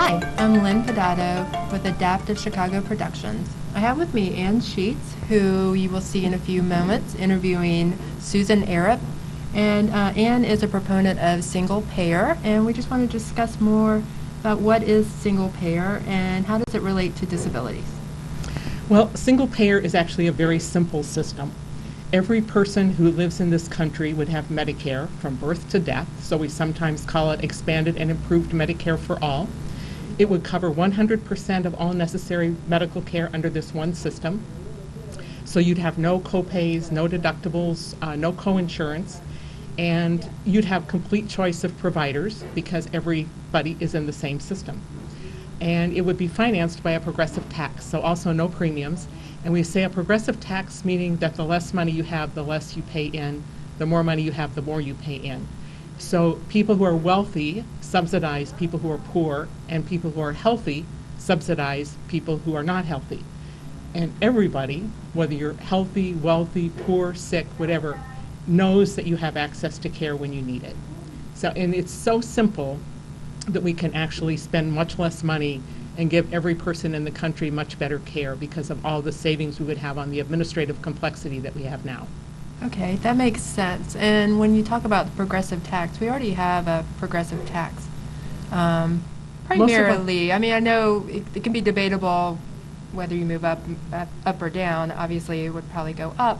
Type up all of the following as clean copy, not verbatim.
Hi, I'm Lynn Pedato with Adaptive Chicago Productions. I have with me Ann Scheetz, who you will see in a few moments, interviewing Susan Aarup. And Ann is a proponent of single payer, and we just want to discuss more about what is single payer and how does it relate to disabilities. Well, single payer is actually a very simple system. Every person who lives in this country would have Medicare from birth to death, so we sometimes call it expanded and improved Medicare for all. It would cover 100% of all necessary medical care under this one system. So you'd have no co-pays, no deductibles, no co-insurance, and you'd have complete choice of providers because everybody is in the same system. And it would be financed by a progressive tax, so also no premiums. And we say a progressive tax, meaning that the less money you have, the less you pay in. The more money you have, the more you pay in. So people who are wealthy subsidize people who are poor, and people who are healthy subsidize people who are not healthy. And everybody, whether you're healthy, wealthy, poor, sick, whatever, knows that you have access to care when you need it. So, and it's so simple that we can actually spend much less money and give every person in the country much better care because of all the savings we would have on the administrative complexity that we have now. Okay, that makes sense. And when you talk about the progressive tax, we already have a progressive tax. Primarily, I mean, I know it can be debatable whether you move up or down. Obviously, it would probably go up.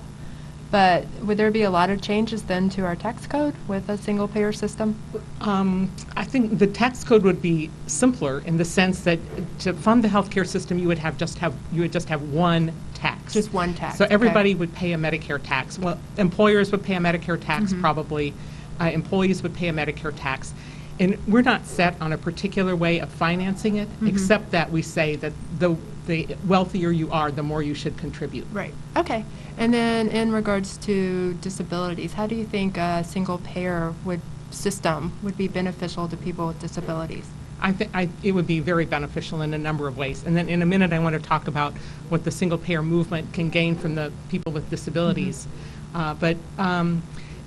But would there be a lot of changes then to our tax code with a single payer system? I think the tax code would be simpler in the sense that to fund the healthcare system, you would just have one tax. Just one tax. So everybody would pay a Medicare tax. Well, employers would pay a Medicare tax, probably. Employees would pay a Medicare tax. And we're not set on a particular way of financing it, except that we say that the wealthier you are, the more you should contribute. Right. Okay. And then in regards to disabilities, how do you think a single payer system would be beneficial to people with disabilities? I think it would be very beneficial in a number of ways. And then in a minute, I want to talk about what the single payer movement can gain from the people with disabilities.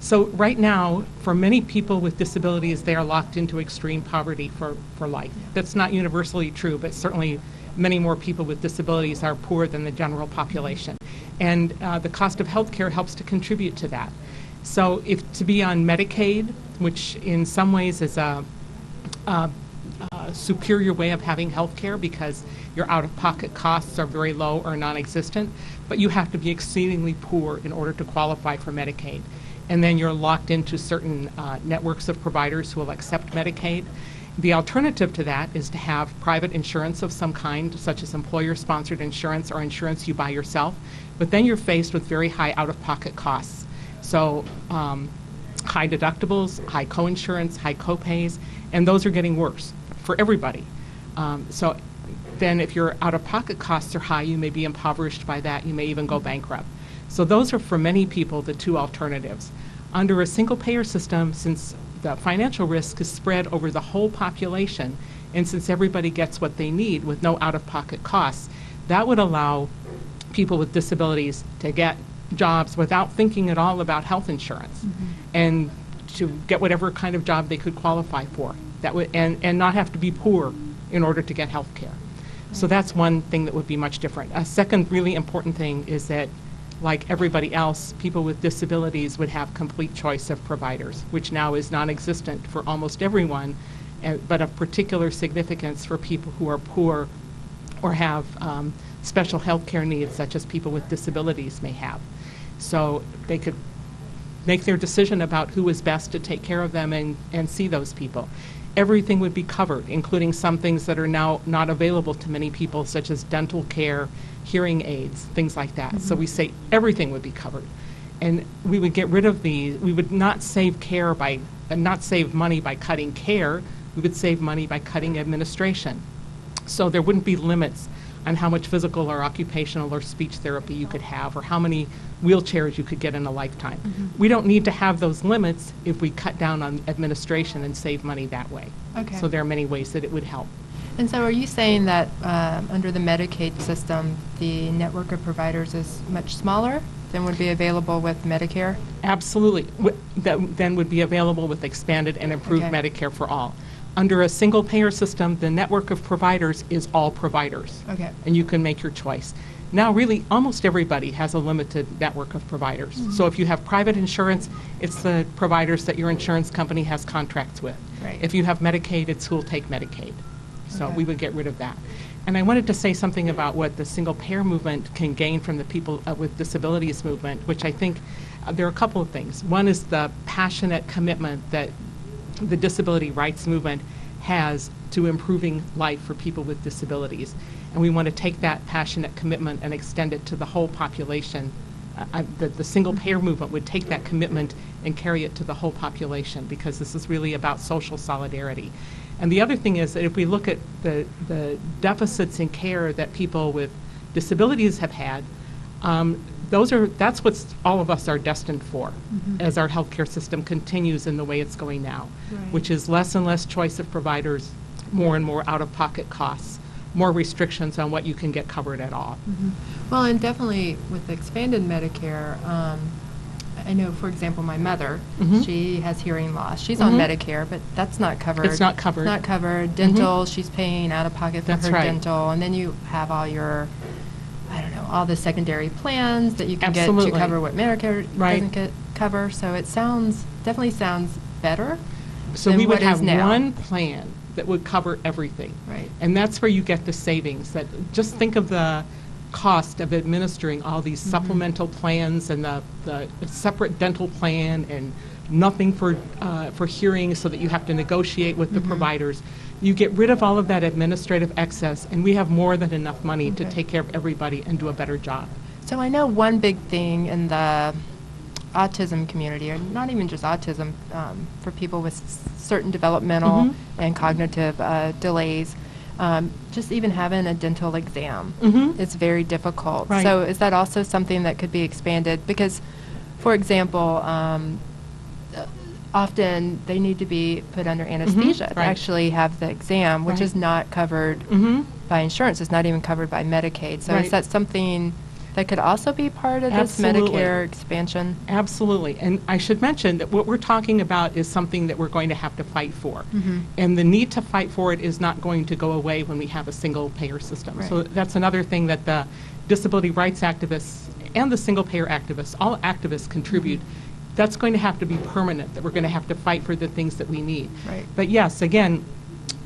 So right now, for many people with disabilities, they are locked into extreme poverty for life. That's not universally true, but certainly many more people with disabilities are poor than the general population. And the cost of health care helps to contribute to that. So if to be on Medicaid, which in some ways is a superior way of having health care because your out-of-pocket costs are very low or non-existent, but you have to be exceedingly poor in order to qualify for Medicaid. And then you're locked into certain networks of providers who will accept Medicaid. The alternative to that is to have private insurance of some kind, such as employer-sponsored insurance or insurance you buy yourself, but then you're faced with very high out-of-pocket costs. So high deductibles, high co-insurance, high co-pays, and those are getting worse for everybody. So then if your out-of-pocket costs are high, you may be impoverished by that. You may even go bankrupt. So those are, for many people, the two alternatives. Under a single-payer system, since the financial risk is spread over the whole population, and since everybody gets what they need with no out-of-pocket costs, that would allow people with disabilities to get jobs without thinking at all about health insurance, and to get whatever kind of job they could qualify for, and not have to be poor in order to get health care. So that's one thing that would be much different. A second really important thing is that, like everybody else, people with disabilities would have complete choice of providers, which now is non-existent for almost everyone, but of particular significance for people who are poor or have special health care needs, such as people with disabilities may have. So they could make their decision about who is best to take care of them and see those people. Everything would be covered, including some things that are now not available to many people, such as dental care, hearing aids, things like that. So we say everything would be covered. And we would get rid of we would not save not save money by cutting care, we would save money by cutting administration. So there wouldn't be limits on how much physical or occupational or speech therapy you could have, or how many wheelchairs you could get in a lifetime. We don't need to have those limits if we cut down on administration and save money that way. Okay. So there are many ways that it would help. And so are you saying that under the Medicaid system, the network of providers is much smaller than would be available with Medicare? Absolutely. That then would be available with expanded and improved Okay. Medicare for all. Under a single payer system, the network of providers is all providers. Okay. And you can make your choice. Now, really, almost everybody has a limited network of providers. So if you have private insurance, it's the providers that your insurance company has contracts with. Right. If you have Medicaid, it's who'll take Medicaid. So Okay. we would get rid of that. And I wanted to say something about what the single payer movement can gain from the people with disabilities movement, which I think there are a couple of things. One is the passionate commitment that the disability rights movement has to improving life for people with disabilities. And we want to take that passionate commitment and extend it to the whole population. The single payer movement would take that commitment and carry it to the whole population, because this is really about social solidarity. And the other thing is that if we look at the deficits in care that people with disabilities have had, that's what all of us are destined for as our healthcare system continues in the way it's going now, which is less and less choice of providers, more and more out-of-pocket costs, more restrictions on what you can get covered at all. Well, and definitely with expanded Medicare, I know, for example, my mother, she has hearing loss. She's on Medicare, but that's not covered. It's not covered. Not covered. Dental, she's paying out of pocket for That's her right. dental. And then you have all your, I don't know, all the secondary plans that you can Absolutely. get to cover what Medicare Right. doesn't cover. So it definitely sounds better. So than we would what is have now. one plan that would cover everything. Right. And that's where you get the savings. That just think of the cost of administering all these supplemental plans and the separate dental plan and nothing for hearing, so that you have to negotiate with the providers. You get rid of all of that administrative excess, and we have more than enough money to take care of everybody and do a better job. So I know one big thing in the autism community, or not even just autism, for people with certain developmental and cognitive delays, just even having a dental exam is very difficult. Right. So is that also something that could be expanded? Because, for example, often they need to be put under anesthesia to Right. actually have the exam, which Right. is not covered by insurance. It's not even covered by Medicaid. So Right. is that something that could also be part of this Absolutely. Medicare expansion? Absolutely. And I should mention that what we're talking about is something that we're going to have to fight for. And the need to fight for it is not going to go away when we have a single payer system. So Right. that's another thing that the disability rights activists and the single payer activists, all activists contribute. That's going to have to be permanent, that we're going to have to fight for the things that we need. Right. But yes, again,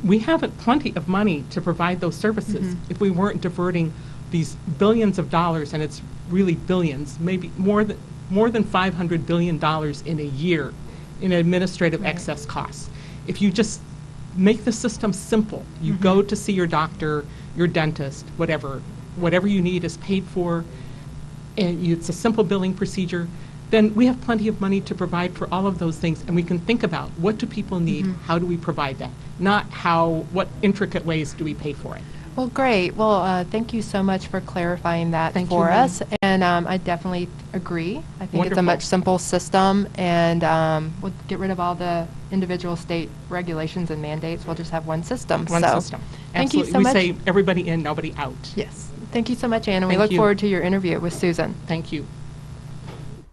we have plenty of money to provide those services if we weren't diverting these billions of dollars, and it's really billions, maybe more than $500 billion in a year in administrative excess costs. If you just make the system simple, you go to see your doctor, your dentist, whatever you need is paid for, and it's a simple billing procedure, then we have plenty of money to provide for all of those things, and we can think about what do people need, how do we provide that, not what intricate ways do we pay for it. Well, great. Well, thank you so much for clarifying that Thank you, for ma'am. us. And I definitely agree. I think it's a Wonderful. much simple system, and we'll get rid of all the individual state regulations and mandates. We'll just have one system. One So, system. Thank you Absolutely. so much. We say everybody in, nobody out. Yes. Thank you so much, Ann, and we Thank look you. forward to your interview with Susan. Thank you.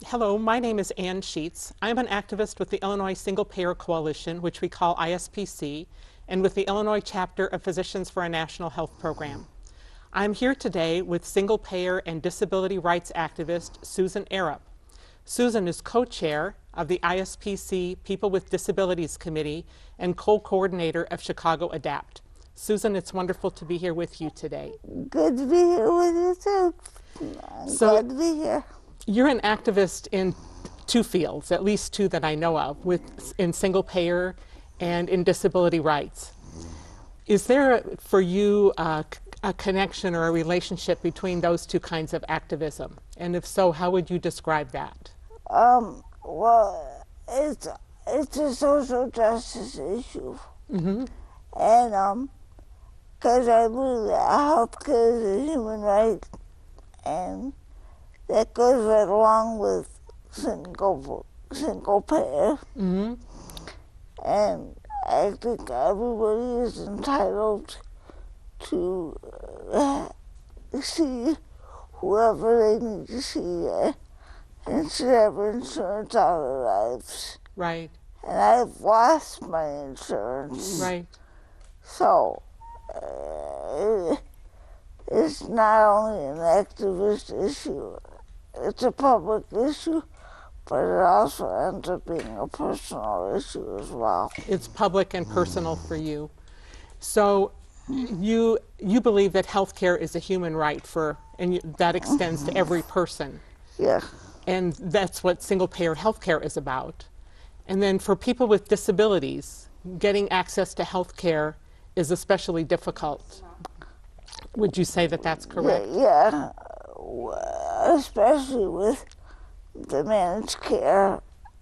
Hello, my name is Ann Scheetz. I'm an activist with the Illinois Single Payer Coalition, which we call ISPC, and with the Illinois chapter of Physicians for a National Health Program. I'm here today with single payer and disability rights activist Susan Aarup. Susan is co-chair of the ISPC People with Disabilities Committee and co-coordinator of Chicago Adapt. Susan, it's wonderful to be here with you today. Good to be here with you too. I'm So- glad to be here. You're an activist in two fields, at least two that I know of, in single payer and in disability rights. Is there for you a connection or a relationship between those two kinds of activism? And if so, how would you describe that? Well, it's a social justice issue. And because I believe that healthcare is a human right, and that goes right along with single payer. And I think everybody is entitled to see whoever they need to see and should have insurance all their lives. Right. and I've lost my insurance. Right. So it's not only an activist issue, it's a public issue, but it also ends up being a personal issue as well. It's public and personal for you. So you believe that health care is a human right and that extends to every person. Yeah. And that's what single-payer health care is about. And then for people with disabilities, getting access to health care is especially difficult. Would you say that that's correct? Yeah, especially with the managed care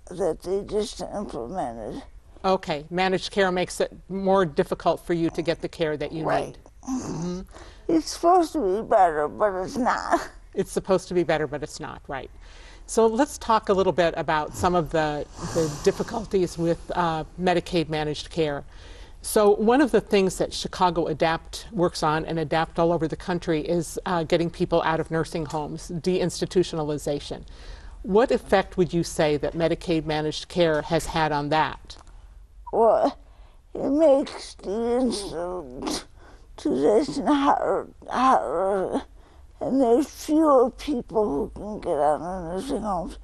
that they just implemented. Okay, managed care makes it more difficult for you to get the care that you Right. need. It's supposed to be better, but it's not. It's supposed to be better, but it's not, right? So let's talk a little bit about some of the difficulties with Medicaid managed care. So one of the things that Chicago ADAPT works on, and ADAPT all over the country, is getting people out of nursing homes, deinstitutionalization. What effect would you say that Medicaid managed care has had on that? Well, it makes the institution harder, and there's fewer people who can get out of nursing homes,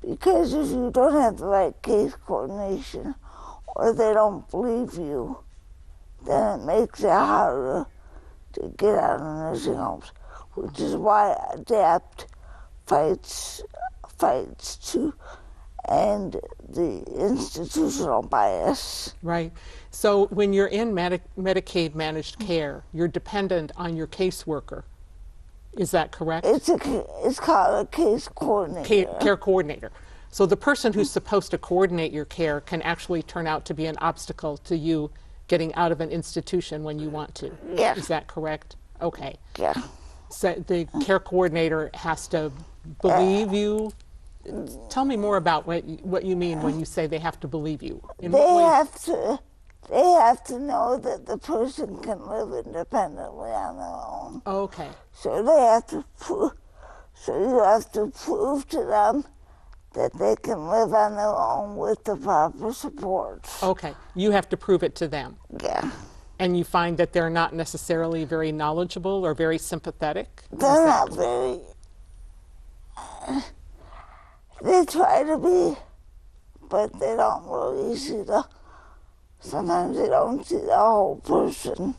because if you don't have the right case coordination, or they don't believe you, then it makes it harder to get out of nursing homes, which is why ADAPT fights to end the institutional bias. Right. So when you're in Medicaid managed care, you're dependent on your caseworker. Is that correct? It's called a case coordinator. Care coordinator. So the person who's supposed to coordinate your care can actually turn out to be an obstacle to you getting out of an institution when you want to. Yeah. Is that correct? Okay. Yeah. So the care coordinator has to believe you. Tell me more about what you mean when you say they have to believe you. They have to know that the person can live independently on their own. Okay. So they have to you have to prove to them that they can live on their own with the proper support. Okay. You have to prove it to them. Yeah. And you find that they're not necessarily very knowledgeable or very sympathetic? They're not very. They try to be, but they don't really see sometimes they don't see the whole person.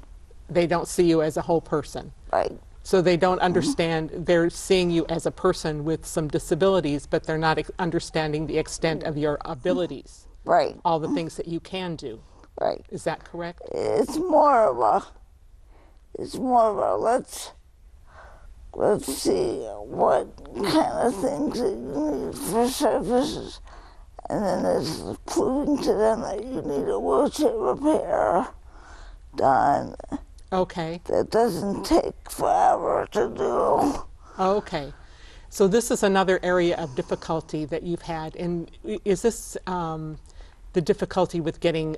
They don't see you as a whole person. Right. So they don't understand, they're seeing you as a person with some disabilities, but they're not understanding the extent of your abilities. Right. All the things that you can do. Right. Is that correct? It's more of a let's see what kind of things that you need for services, and then it's proving to them that you need a wheelchair repair done. Okay. That doesn't take forever to do. Okay. So this is another area of difficulty that you've had. And is this the difficulty with getting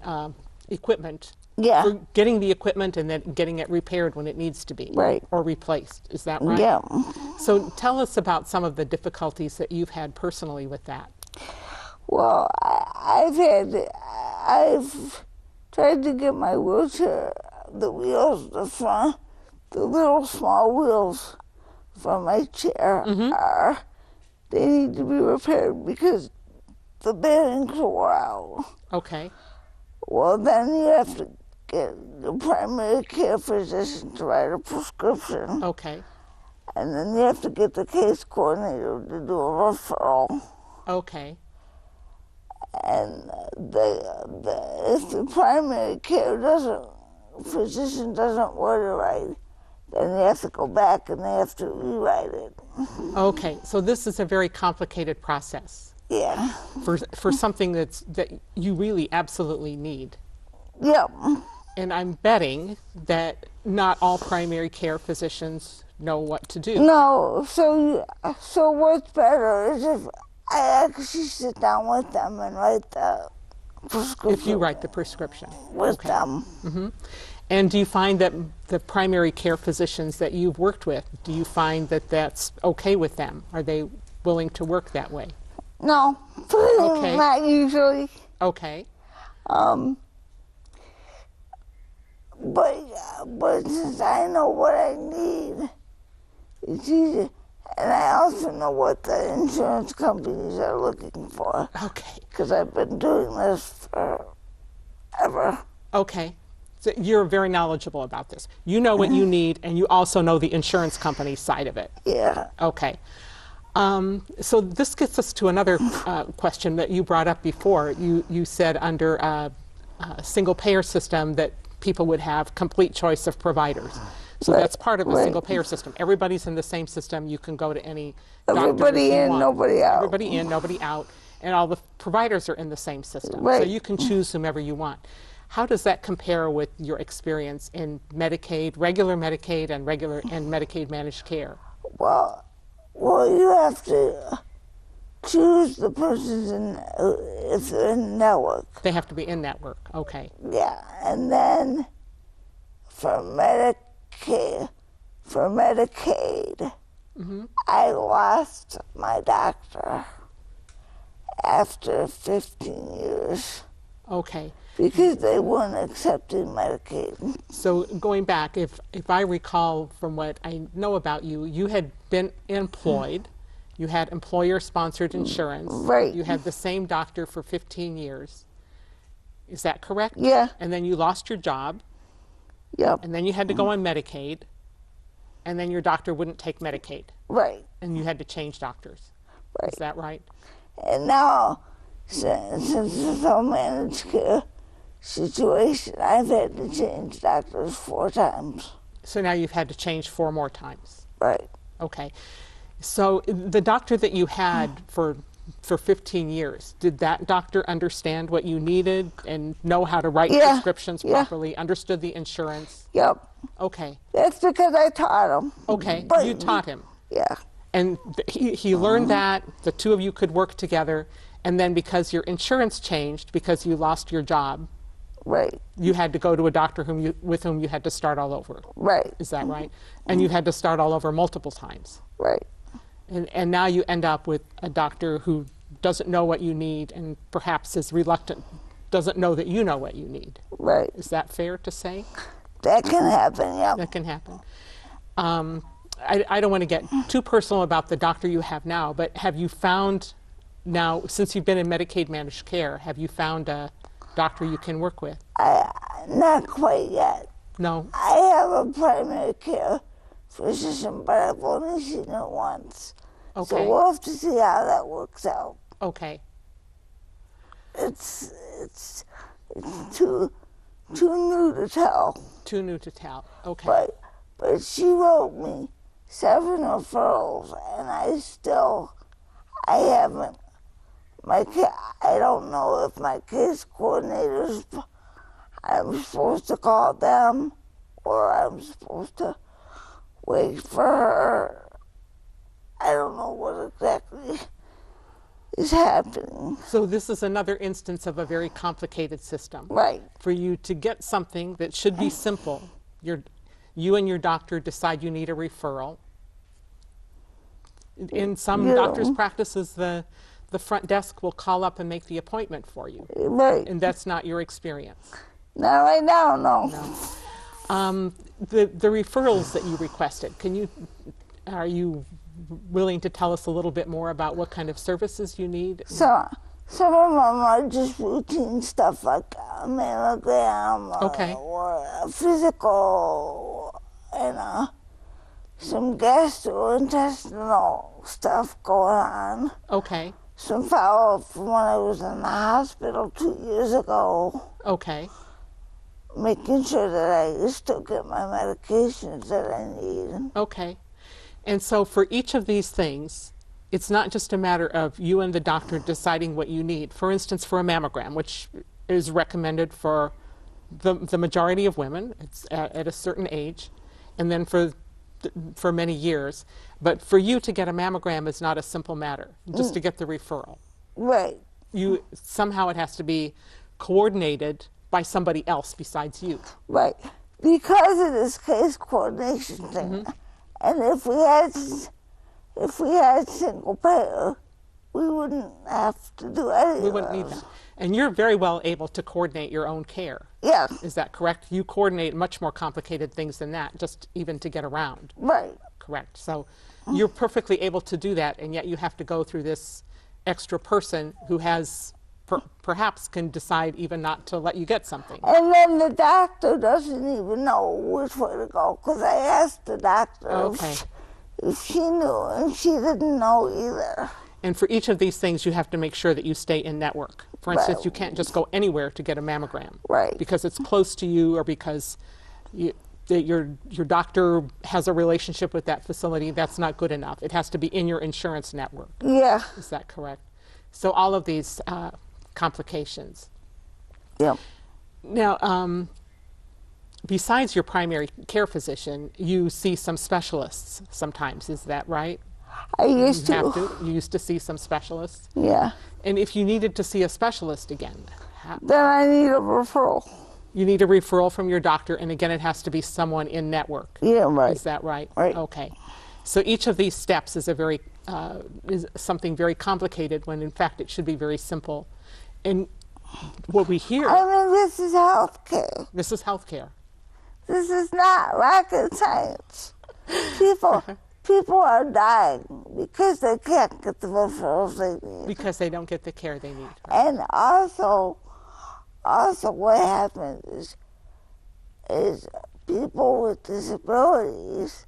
equipment? Yeah. For getting the equipment and then getting it repaired when it needs to be. Right. Or replaced. Is that right? Yeah. So tell us about some of the difficulties that you've had personally with that. Well, I've tried to get my wheelchair, the wheels, the front, the little small wheels from my chair they need to be repaired because the bearings wore out. Okay. Well, then you have to get the primary care physician to write a prescription. Okay. And then you have to get the case coordinator to do a referral. Okay. And if the primary care physician doesn't word it right, then you have to go back and they have to rewrite it. Okay. So this is a very complicated process. Yeah. For something that you really absolutely need. Yeah. And I'm betting that not all primary care physicians know what to do. No, so what's better is if I actually sit down with them and write the prescription. If you write the prescription. With them. Mm-hmm. And do you find that the primary care physicians that you've worked with, do you find that that's okay with them? Are they willing to work that way? No, Okay. not usually. Okay. But since I know what I need, it's easy. And I also know what the insurance companies are looking for. Okay. Because I've been doing this forever. Okay. So you're very knowledgeable about this. You know what you need, and you also know the insurance company side of it. Yeah. Okay. So this gets us to another question that you brought up before. You said under a single payer system that people would have complete choice of providers. So that's part of the single payer system. Everybody's in the same system. You can go to any doctor Everybody if you in, want. nobody out. Everybody in, nobody out. And all the providers are in the same system. Right. So you can choose whomever you want. How does that compare with your experience in Medicaid, regular Medicaid, and Medicaid managed care? Well, you have to choose the persons if they're in the network. They have to be in network. Okay. Yeah, and then for Medicaid, I lost my doctor after 15 years. Okay. Because they weren't accepting Medicaid. So going back, if I recall from what I know about you, you had been employed, you had employer-sponsored insurance. Right. You had the same doctor for 15 years. Is that correct? Yeah. And then you lost your job, Yep. and then you had to go on Medicaid, and then your doctor wouldn't take Medicaid, Right. and you had to change doctors. Right. Is that right? And now, since it's a managed care situation, I've had to change doctors 4 times. So now you've had to change 4 more times. Right. Okay. So the doctor that you had for 15 years, did that doctor understand what you needed and know how to write prescriptions properly, understood the insurance? Yep. Okay. That's because I taught him. Okay. But, you taught him. Yeah. And he learned that, the two of you could work together, and then because your insurance changed, because you lost your job, Right. you had to go to a doctor with whom you had to start all over. Right. Is that right? And you had to start all over multiple times. Right. And now you end up with a doctor who doesn't know what you need and perhaps is reluctant, doesn't know that you know what you need. Right. Is that fair to say? That can happen, yeah. That can happen. I don't want to get too personal about the doctor you have now, but have you found now, since you've been in Medicaid managed care, have you found a doctor you can work with? Not quite yet. No? I have a primary care physician, but I've only seen her once. Okay. So we'll have to see how that works out. Okay. It's too new to tell. Too new to tell. Okay. But she wrote me 7 referrals, and I haven't. I don't know if my case coordinators, I'm supposed to call them, or I'm supposed to wait for her. I don't know what exactly is happening. So this is another instance of a very complicated system. Right. For you to get something that should be simple, you and your doctor decide you need a referral. In some doctors' practices, the front desk will call up and make the appointment for you. Right. And that's not your experience. Not right now, no. The referrals that you requested, are you willing to tell us a little bit more about what kind of services you need? So, some of them are just routine stuff like a mammogram or a physical and some gastrointestinal stuff going on. Okay. Some follow-up from when I was in the hospital 2 years ago. Okay. Making sure that I still get my medications that I need. Okay. And so for each of these things, it's not just a matter of you and the doctor deciding what you need. For instance, for a mammogram, which is recommended for the majority of women, it's at a certain age, and then for many years. But for you to get a mammogram is not a simple matter, just to get the referral. Right. Somehow it has to be coordinated by somebody else besides you. Right. Because of this case coordination thing. And if we had single payer, we wouldn't have to do anything. We wouldn't need that. And you're very well able to coordinate your own care. Yeah. Is that correct? You coordinate much more complicated things than that, just even to get around. Right. Correct. So you're perfectly able to do that, and yet you have to go through this extra person who has perhaps can decide even not to let you get something. And then the doctor doesn't even know which way to go, because I asked the doctor if she knew, and she didn't know either. And for each of these things, you have to make sure that you stay in network. For instance, Right. you can't just go anywhere to get a mammogram. Right. Because it's close to you, or because your doctor has a relationship with that facility. That's not good enough. It has to be in your insurance network. Yeah. Is that correct? So all of these complications. Yeah. Now, besides your primary care physician, you see some specialists sometimes. Is that right? I used You to. have to. You used to see some specialists. Yeah. And if you needed to see a specialist again, Then I need a referral. you need a referral from your doctor, and again, it has to be someone in network. Yeah, right. Is that right? Right. Okay. So each of these steps is is something very complicated when in fact it should be very simple. And what we hear, I mean, this is healthcare. this is healthcare. This is not rocket science. People are dying because they can't get the referrals they need. Because they don't get the care they need. And also what happens is people with disabilities,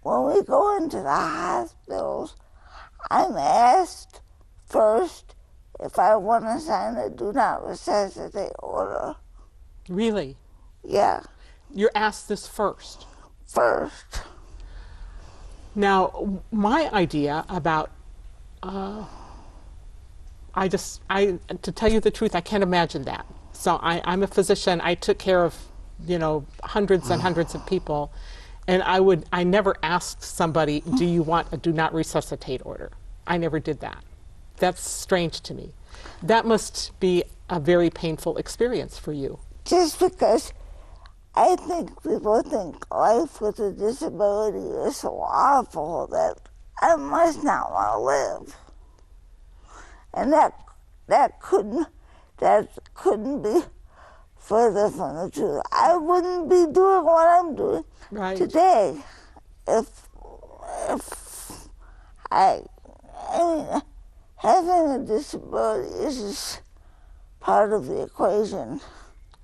when we go into the hospitals, I'm asked first if I want to sign a do not resuscitate order. Really? Yeah, You're asked this first. first. Now, my idea about, to tell you the truth, I can't imagine that. So I'm a physician. I took care of, hundreds and hundreds of people, and I never asked somebody, do you want a do not resuscitate order? I never did that. That's strange to me. That must be a very painful experience for you. Just because I think people think life with a disability is so awful that I must not want to live. And that couldn't be further from the truth. I wouldn't be doing what I'm doing today if I mean, having a disability is just part of the equation.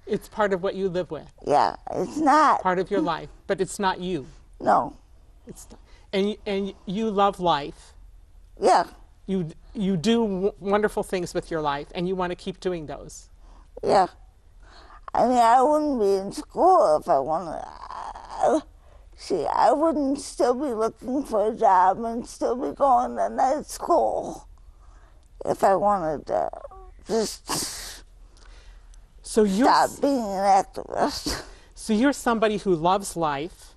It's part of what you live with. Yeah, it's not. Part of your life, but it's not you. No. It's not. And you love life. Yeah. You do wonderful things with your life, and you want to keep doing those. Yeah. I mean, I wouldn't be in school if I wanted. See, I wouldn't still be looking for a job and still be going to night school if I wanted to just stop being an activist. So you're somebody who loves life.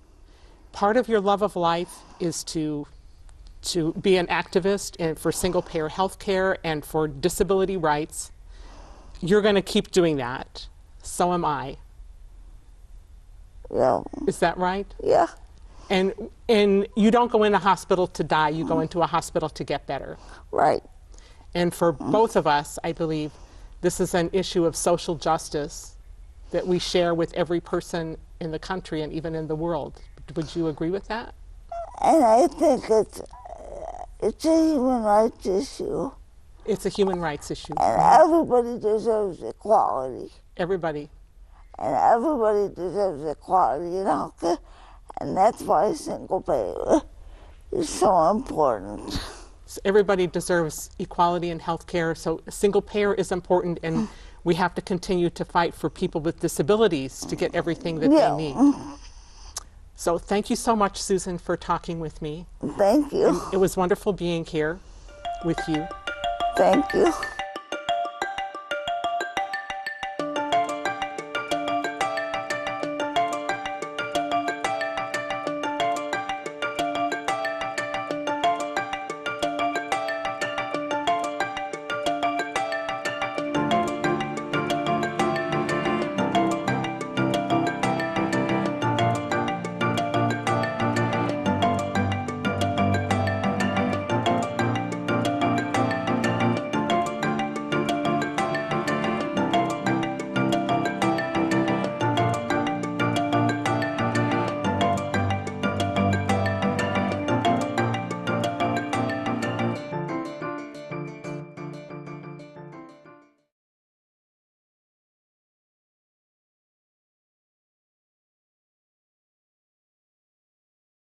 Part of your love of life is to be an activist and for single-payer health care and for disability rights. You're going to keep doing that. So am I. Yeah. Is that right? Yeah. And you don't go in a hospital to die. You go into a hospital to get better. Right. And for both of us, I believe this is an issue of social justice that we share with every person in the country and even in the world. Would you agree with that? And I think it's a human rights issue. It's a human rights issue. And everybody deserves equality. Everybody. And everybody deserves equality in healthcare. And that's why single payer is so important. So everybody deserves equality in health care. So single payer is important, and we have to continue to fight for people with disabilities to get everything that they need. So thank you so much, Susan, for talking with me. Thank you. And it was wonderful being here with you. Thank you.